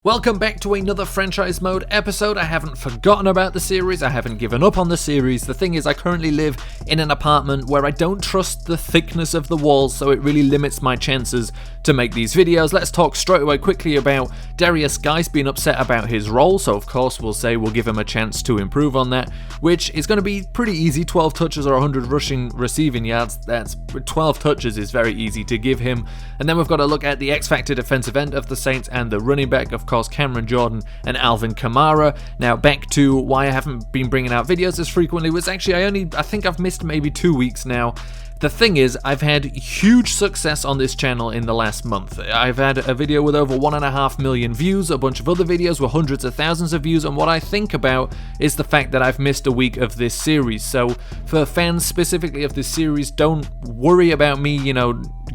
Welcome back to another franchise mode episode. I haven't forgotten about the series, I haven't given up on the series. The thing is, I currently live in an apartment where I don't trust the thickness of the walls, so it really limits my chances to make these videos. Let's talk straight away quickly about Darius Geis being upset about his role, so of course we'll say we'll give him a chance to improve on that, which is going to be pretty easy. 12 touches or 100 rushing receiving yards, that's 12 touches is very easy to give him. And then we've got to look at the X-Factor defensive end of the Saints and the running back, of course, Cameron Jordan and Alvin Kamara. Now back to why I haven't been bringing out videos as frequently was actually I think I've missed maybe 2 weeks now. The thing is, I've had huge success on this channel in the last month. I've had a video with over 1.5 million views, a bunch of other videos with hundreds of thousands of views, and what I think about is the fact that I've missed a week of this series. So for fans specifically of this series, don't worry about me,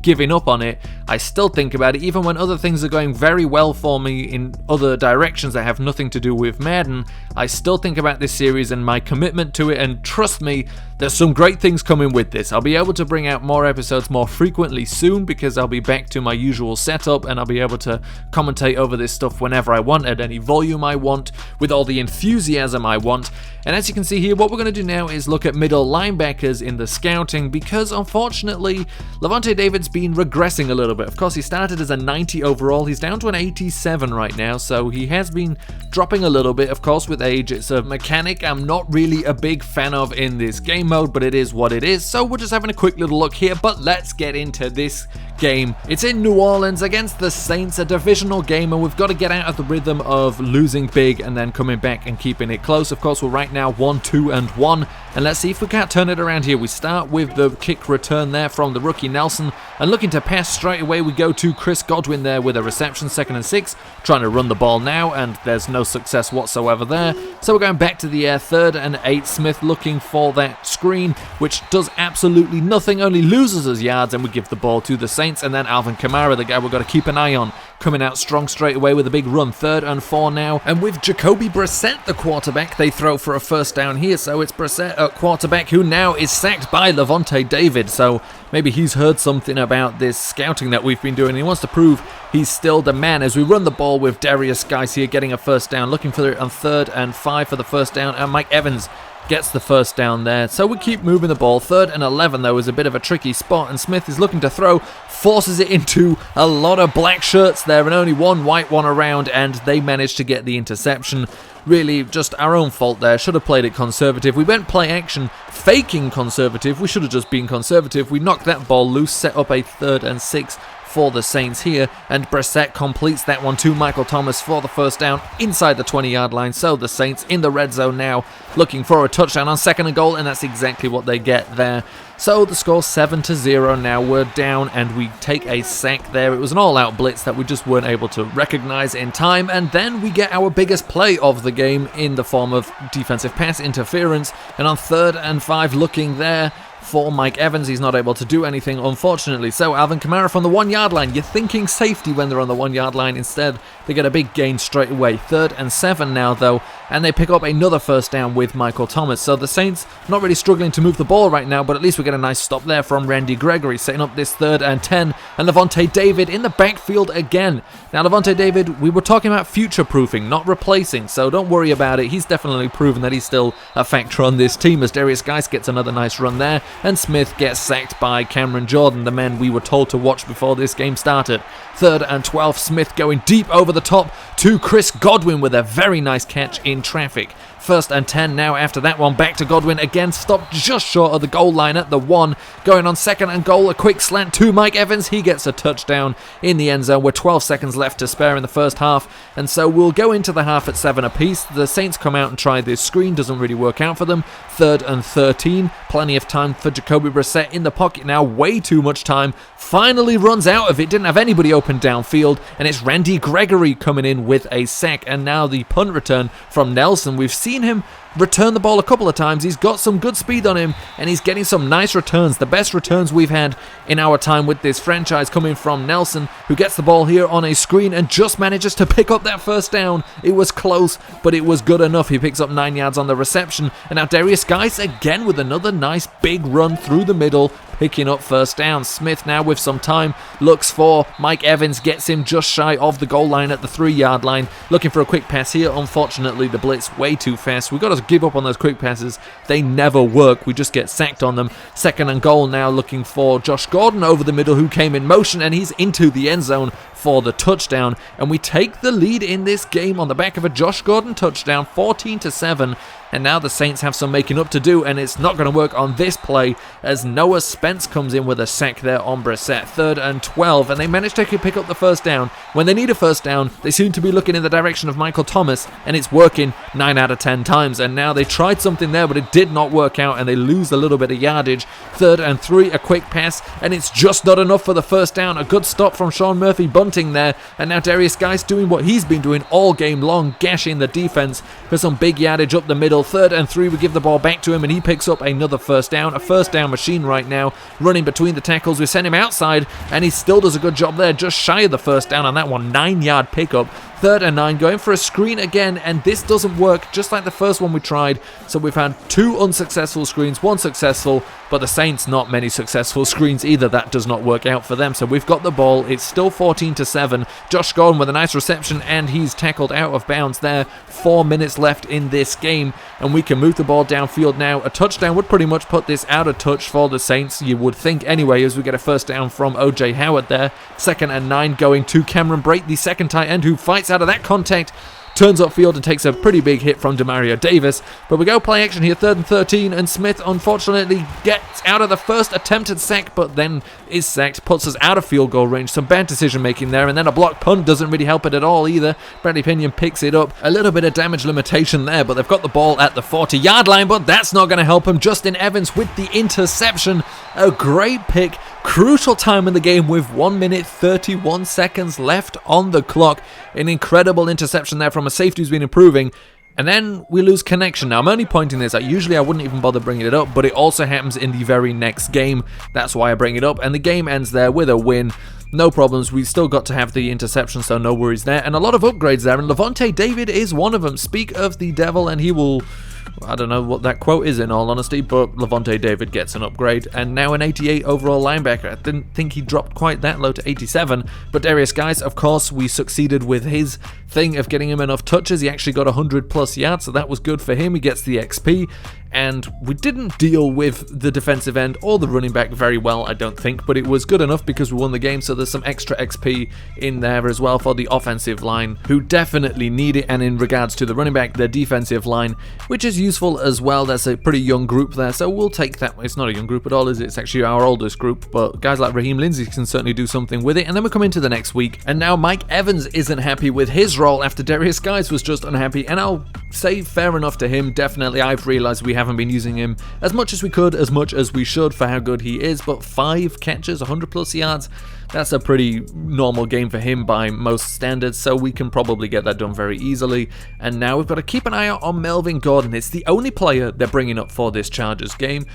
giving up on it. I still think about it, even when other things are going very well for me in other directions that have nothing to do with Madden. I still think about this series and my commitment to it, and trust me, there's some great things coming with this. I'll be able to bring out more episodes more frequently soon because I'll be back to my usual setup and I'll be able to commentate over this stuff whenever I want, at any volume I want, with all the enthusiasm I want. And as you can see here, what we're going to do now is look at middle linebackers in the scouting, because unfortunately Lavonte David's been regressing a little bit. Of course, he started as a 90 overall, he's down to an 87 right now, so he has been dropping a little bit. Of course, with age, it's a mechanic I'm not really a big fan of in this game mode, but it is what it is. So we're just having a quick little look here, but let's get into this game. It's in New Orleans against the Saints, a divisional game, and we've got to get out of the rhythm of losing big and then coming back and keeping it close. Of course, we're right now 1-2-1, and let's see if we can't turn it around here. We start with the kick return there from the rookie Nelson, and looking to pass straight away we go to Chris Godwin there with a reception, 2nd and 6, trying to run the ball now, and there's no success whatsoever there. So we're going back to the air, 3rd and 8, Smith looking for that screen, which does absolutely nothing, only loses us yards, and we give the ball to the Saints. And then Alvin Kamara, the guy we've got to keep an eye on, coming out strong straight away with a big run, 3rd and 4 now. And with Jacoby Brissett, the quarterback, they throw for a first down here. So it's Brissett at quarterback, who now is sacked by Lavonte David. So maybe he's heard something about this scouting that we've been doing. He wants to prove he's still the man as we run the ball with Darius Geis here getting a first down, looking for it on 3rd and 5 for the first down. And Mike Evans gets the first down there. So we keep moving the ball. 3rd and 11 though is a bit of a tricky spot, and Smith is looking to throw, forces it into a lot of black shirts there and only one white one around, and they managed to get the interception. Really just our own fault there. Should have played it conservative. We went play action faking conservative. We should have just been conservative. We knocked that ball loose, set up a 3rd and 6 for the Saints here, and Brissett completes that one to Michael Thomas for the first down inside the 20-yard line. So the Saints in the red zone now, looking for a touchdown on 2nd and goal, and that's exactly what they get there. So the score 7-0 now. We're down and we take a sack there. It was an all-out blitz that we just weren't able to recognize in time, and then we get our biggest play of the game in the form of defensive pass interference, and on 3rd and 5 looking there for Mike Evans, he's not able to do anything, unfortunately. So Alvin Kamara from the 1-yard line. You're thinking safety when they're on the 1-yard line. Instead, they get a big gain straight away. 3rd and 7 now, though, and they pick up another first down with Michael Thomas. So the Saints not really struggling to move the ball right now, but at least we get a nice stop there from Randy Gregory, setting up this 3rd and 10, and Lavonte David in the backfield again. Now, Lavonte David, we were talking about future-proofing, not replacing, so don't worry about it. He's definitely proven that he's still a factor on this team, as Darius Geis gets another nice run there, and Smith gets sacked by Cameron Jordan, the man we were told to watch before this game started. 3rd and 12, Smith going deep over the top to Chris Godwin with a very nice catch in traffic. 1st and 10 now after that one, back to Godwin again, stopped just short of the goal line at the 1, going on 2nd and goal, a quick slant to Mike Evans, he gets a touchdown in the end zone with 12 seconds left to spare in the first half, and so we'll go into the half at 7 apiece. The Saints come out and try this screen, doesn't really work out for them. 3rd and 13, plenty of time for Jacoby Brissett in the pocket now, way too much time, finally runs out of it, didn't have anybody open downfield, and it's Randy Gregory coming in with a sack. And now the punt return from Nelson. We've seen him return the ball a couple of times. He's got some good speed on him, and he's getting some nice returns, the best returns we've had in our time with this franchise, coming from Nelson, who gets the ball here on a screen and just manages to pick up that first down. It was close, but it was good enough. He picks up 9 yards on the reception, and now Darius Geis again with another nice big run through the middle, picking up first down. Smith now with some time looks for Mike Evans, gets him just shy of the goal line at the 3-yard line, looking for a quick pass here. Unfortunately, the blitz way too fast. We've got to give up on those quick passes. They never work. We just get sacked on them. 2nd and goal now, looking for Josh Gordon over the middle, who came in motion, and he's into the end zone for the touchdown, and we take the lead in this game on the back of a Josh Gordon touchdown, 14-7. And now the Saints have some making up to do, and it's not going to work on this play as Noah Spence comes in with a sack there on Brissett. 3rd and 12, and they manage to pick up the first down. When they need a first down, they seem to be looking in the direction of Michael Thomas, and it's working 9 out of 10 times. And now they tried something there, but it did not work out, and they lose a little bit of yardage. 3rd and 3, a quick pass, and it's just not enough for the first down. A good stop from Sean Murphy bunting there, and now Darius Geis doing what he's been doing all game long, gashing the defense for some big yardage up the middle. 3rd and 3, we give the ball back to him, and he picks up another first down. A first down machine right now, running between the tackles. We send him outside, and he still does a good job there, just shy of the first down on that one. 9-yard pickup. 3rd and 9, going for a screen again, and this doesn't work, just like the first one we tried. So we've had 2 unsuccessful screens, 1 successful, but the Saints not many successful screens either. That does not work out for them. So we've got the ball. It's still 14-7. Josh Gordon with a nice reception, and he's tackled out of bounds there. 4 minutes left in this game, and we can move the ball downfield now. A touchdown would pretty much put this out of touch for the Saints, you would think anyway, as we get a first down from O.J. Howard there. 2nd and 9, going to Cameron Brate, the second tight end, who fights out of that contact, turns upfield and takes a pretty big hit from Demario Davis. But we go play action here, 3rd and 13, and Smith unfortunately gets out of the first attempted sack, but then is sacked, puts us out of field goal range. Some bad decision making there, and then a block punt doesn't really help it at all either. Bradley Pinion picks it up. A little bit of damage limitation there, but they've got the ball at the 40-yard line, but that's not going to help him. Justin Evans with the interception. A great pick. Crucial time in the game with 1 minute 31 seconds left on the clock. An incredible interception there from a safety who's been improving. And then we lose connection. Now, I'm only pointing this out. Usually I wouldn't even bother bringing it up, but it also happens in the very next game. That's why I bring it up. And the game ends there with a win. No problems. We still got to have the interception, so no worries there. And a lot of upgrades there. And Lavonte David is one of them. Speak of the devil, and he will... I don't know what that quote is in all honesty, but Lavonte David gets an upgrade, and now an 88 overall linebacker. I didn't think he dropped quite that low to 87, but Darius Geis, of course, we succeeded with his thing of getting him enough touches. He actually got 100 plus yards, so that was good for him. He gets the XP, and we didn't deal with the defensive end or the running back very well, I don't think, but it was good enough because we won the game, so there's some extra XP in there as well for the offensive line, who definitely need it. And in regards to the running back, their defensive line, which is useful as well. That's a pretty young group there, so we'll take that. It's not a young group at all, is it? It's actually our oldest group, but guys like Raheem Lindsey can certainly do something with it. And then we come into the next week, and now Mike Evans isn't happy with his role after Darius Geis was just unhappy, and I'll say fair enough to him. Definitely, I've realized we haven't been using him as much as we could, as much as we should for how good he is, but 5 catches, 100 plus yards, that's a pretty normal game for him by most standards, so we can probably get that done very easily. And now we've got to keep an eye out on Melvin Gordon. It's the only player they're bringing up for this Chargers game,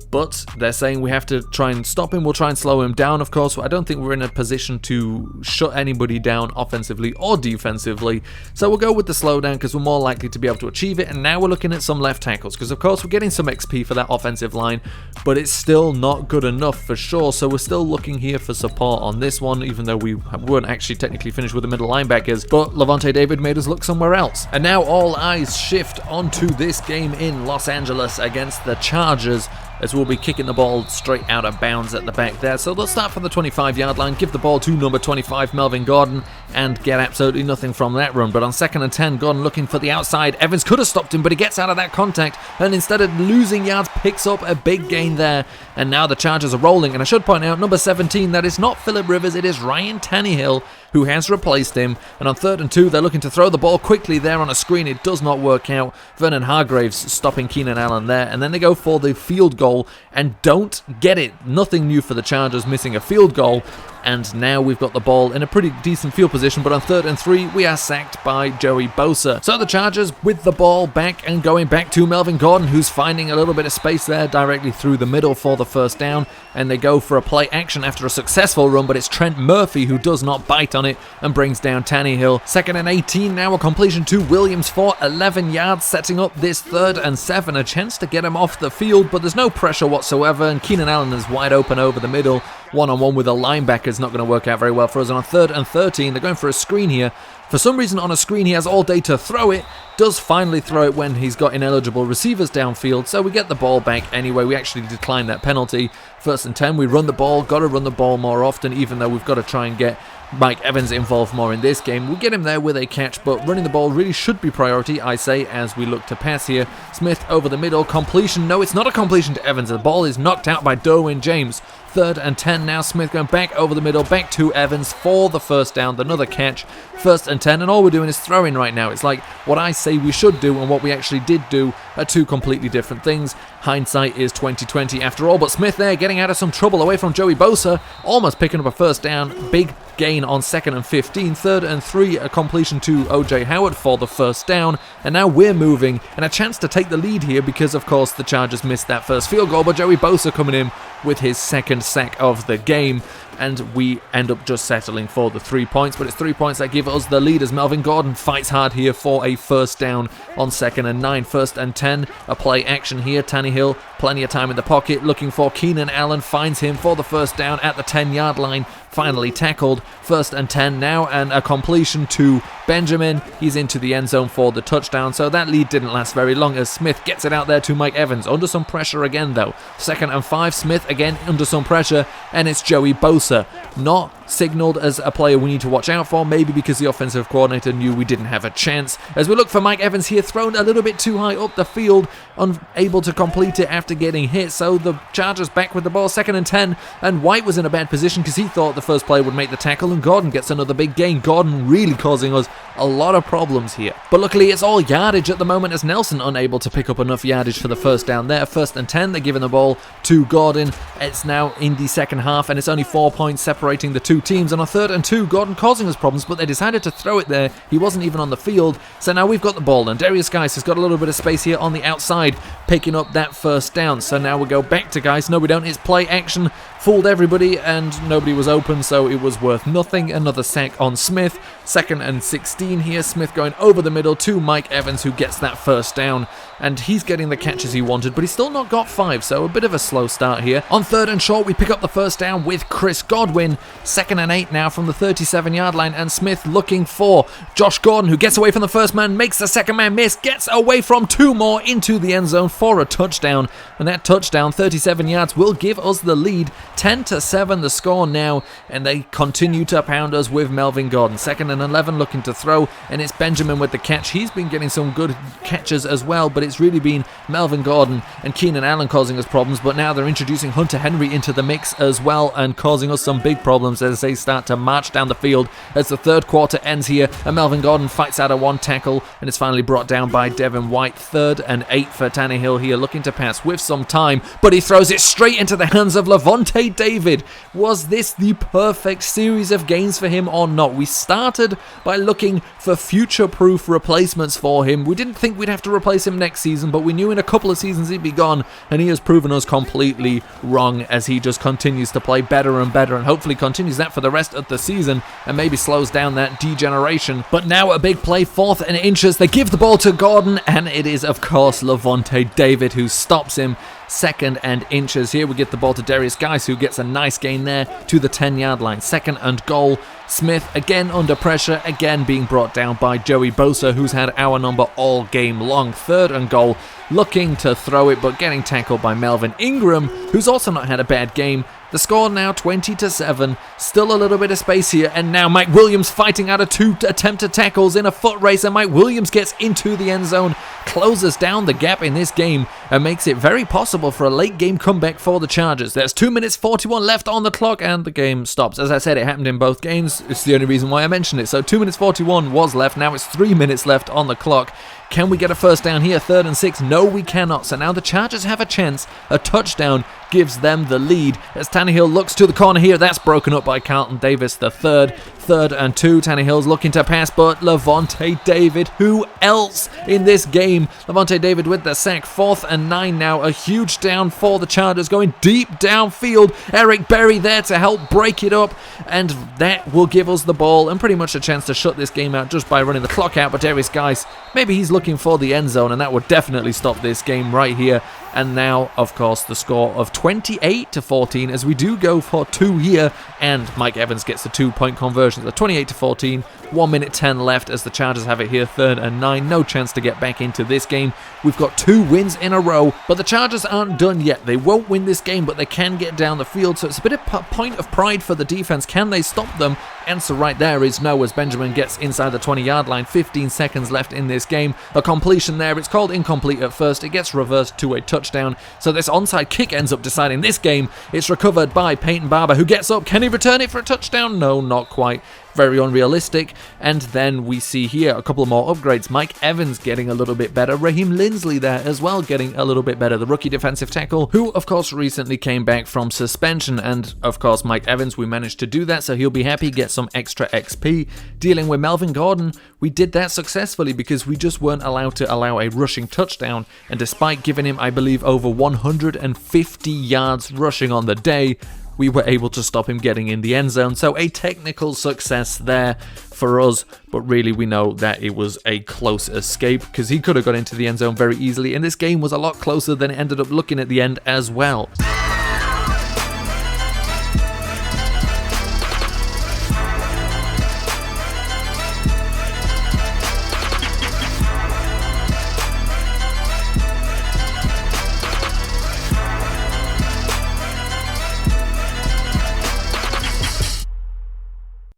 but they're saying we have to try and stop him. We'll try and slow him down, of course. I don't think we're in a position to shut anybody down offensively or defensively, so we'll go with the slowdown because we're more likely to be able to achieve it. And now we're looking at some left tackles because, of course, we're getting some XP for that offensive line, but it's still not good enough for sure, so we're still looking here for support on this one, even though we weren't actually technically finished with the middle linebackers, but Lavonte David made us look somewhere else. And now all eyes shift onto this game in Los Angeles against the Chargers, as we'll be kicking the ball straight out of bounds at the back there. So they'll start from the 25-yard line, give the ball to number 25, Melvin Gordon, and get absolutely nothing from that run. But on 2nd and 10, Gordon looking for the outside. Evans could have stopped him, but he gets out of that contact, and instead of losing yards, picks up a big gain there. And now the Chargers are rolling. And I should point out, number 17, that is not Phillip Rivers, it is Ryan Tannehill, who has replaced him. And on 3rd and 2, they're looking to throw the ball quickly there on a screen. It does not work out. Vernon Hargraves stopping Keenan Allen there. And then they go for the field goal and don't get it. Nothing new for the Chargers, missing a field goal. And now we've got the ball in a pretty decent field position, but on 3rd and 3, we are sacked by Joey Bosa. So the Chargers with the ball back and going back to Melvin Gordon, who's finding a little bit of space there directly through the middle for the first down. And they go for a play action after a successful run, but it's Trent Murphy who does not bite on it and brings down Tannehill. 2nd and 18, now a completion to Williams for 11 yards, setting up this 3rd and 7. A chance to get him off the field, but there's no pressure whatsoever, and Keenan Allen is wide open over the middle. One-on-one with a linebacker is not going to work out very well for us. And on 3rd and 13, they're going for a screen here. For some reason, on a screen, he has all day to throw it. Does finally throw it when he's got ineligible receivers downfield, so we get the ball back anyway. We actually decline that penalty. 1st and 10, we run the ball. Got to run the ball more often, even though we've got to try and get Mike Evans involved more in this game. We get him there with a catch, but running the ball really should be priority, I say, as we look to pass here. Smith over the middle, completion. No, it's not a completion to Evans. The ball is knocked out by Derwin James. 3rd and 10 now. Smith going back over the middle, back to Evans for the first down. Another catch. 1st and 10, and all we're doing is throwing right now. It's like what I say we should do and what we actually did do are two completely different things. Hindsight is 2020 after all, but Smith there getting out of some trouble away from Joey Bosa, almost picking up a first down. Big gain on 2nd and 15. 3rd and 3, a completion to OJ Howard for the first down, and now we're moving and a chance to take the lead here because of course the Chargers missed that first field goal, but Joey Bosa coming in with his 2nd sack of the game, and we end up just settling for the 3 points, but it's 3 points that give us the lead as Melvin Gordon fights hard here for a first down on 2nd and 9. 1st and 10, a play action here. Tannehill, plenty of time in the pocket, looking for Keenan Allen, finds him for the first down at the 10-yard line, finally tackled. 1st and 10 now, and a completion to Benjamin. He's into the end zone for the touchdown, so that lead didn't last very long as Smith gets it out there to Mike Evans, under some pressure again though. 2nd and 5, Smith again under some pressure, and it's Joey Bosa, not signaled as a player we need to watch out for, maybe because the offensive coordinator knew we didn't have a chance. As we look for Mike Evans here, thrown a little bit too high up the field, unable to complete it after getting hit, so the Chargers back with the ball. 2nd and 10, and White was in a bad position because he thought the first player would make the tackle, and Gordon gets another big gain. Gordon really causing us a lot of problems here, but luckily it's all yardage at the moment as Nelson unable to pick up enough yardage for the first down there. 1st and 10, they're giving the ball to Gordon. It's now in the second half and it's only 4 points separating the two teams, and on 3rd and 2, Gordon causing us problems, but they decided to throw it there. He wasn't even on the field, so now we've got the ball, and Darius Geis has got a little bit of space here on the outside, picking up that first down. So now we go back to Geis. No, we don't. It's play action, fooled everybody, and nobody was open, so it was worth nothing. Another sack on Smith. 2nd and 16 here. Smith going over the middle to Mike Evans, who gets that first down, and he's getting the catches he wanted, but he's still not got 5, so a bit of a slow start here. On 3rd and short, we pick up the first down with Chris Godwin. 2nd and 8 now from the 37-yard line, and Smith looking for Josh Gordon, who gets away from the first man, makes the second man miss, gets away from 2 more into the end zone for a touchdown, and that touchdown, 37 yards, will give us the lead. 10-7 the score now, and they continue to pound us with Melvin Gordon. 2nd and 11 looking to throw, and it's Benjamin with the catch. He's been getting some good catches as well, but it's really been Melvin Gordon and Keenan Allen causing us problems, but now they're introducing Hunter Henry into the mix as well and causing us some big problems as they start to march down the field as the third quarter ends here, and Melvin Gordon fights out of one tackle and it's finally brought down by Devin White. 3rd and 8 for Tannehill here, looking to pass with some time, but he throws it straight into the hands of Lavonte David. Was this the perfect series of gains for him or not? We started by looking for future-proof replacements for him. We didn't think we'd have to replace him next season, but we knew in a couple of seasons he'd be gone, and he has proven us completely wrong as he just continues to play better and better, and hopefully continues that for the rest of the season and maybe slows down that degeneration. But now a big play, 4th and inches. They give the ball to Gordon, and it is of course Lavonte David who stops him. 2nd and inches here. We get the ball to Darius Geis, who gets a nice gain there to the 10-yard line. 2nd and goal. Smith again under pressure, again being brought down by Joey Bosa, who's had our number all game long. 3rd and goal, looking to throw it, but getting tackled by Melvin Ingram, who's also not had a bad game. The score now 20-7, still a little bit of space here, and now Mike Williams fighting out of 2 attempted tackles in a foot race, and Mike Williams gets into the end zone, closes down the gap in this game, and makes it very possible for a late game comeback for the Chargers. There's 2 minutes 41 left on the clock, and the game stops. As I said, it happened in both games. It's the only reason why I mentioned it. So 2 minutes 41 was left, now it's 3 minutes left on the clock, Can we get a first down here? 3rd and 6. No, we cannot. So now the Chargers have a chance. A touchdown gives them the lead as Tannehill looks to the corner here. That's broken up by Carlton Davis, the 3rd. 3rd and 2. Tannehill's looking to pass, but Lavonte David, who else in this game? Lavonte David with the sack. 4th and 9 now. A huge down for the Chargers going deep downfield. Eric Berry there to help break it up, and that will give us the ball and pretty much a chance to shut this game out just by running the clock out. But Darius Guice, maybe he's looking for the end zone, and that would definitely stop this game right here. And now, of course, the score of 28-14 as we do go for 2 here, and Mike Evans gets the 2-point conversion. So 28-14, 1 minute 10 left as the Chargers have it here, 3rd and 9. No chance to get back into this game. We've got 2 wins in a row, but the Chargers aren't done yet. They won't win this game, but they can get down the field. So it's a bit of a point of pride for the defense. Can they stop them? Answer right there is no, as Benjamin gets inside the 20-yard line. 15 seconds left in this game. A completion there. It's called incomplete at first. It gets reversed to a touchdown. So this onside kick ends up deciding this game. It's recovered by Peyton Barber, who gets up. Can he return it for a touchdown? No, not quite. Very unrealistic. And then we see here a couple more upgrades. Mike Evans getting a little bit better. Raheem Lindsley there as well getting a little bit better. The rookie defensive tackle, who of course recently came back from suspension. And of course Mike Evans, we managed to do that, so he'll be happy, get some extra XP. Dealing with Melvin Gordon, we did that successfully because we just weren't allowed to allow a rushing touchdown. And despite giving him, I believe, over 150 yards rushing on the day, we were able to stop him getting in the end zone. So a technical success there for us, but really we know that it was a close escape because he could have got into the end zone very easily, and this game was a lot closer than it ended up looking at the end as well.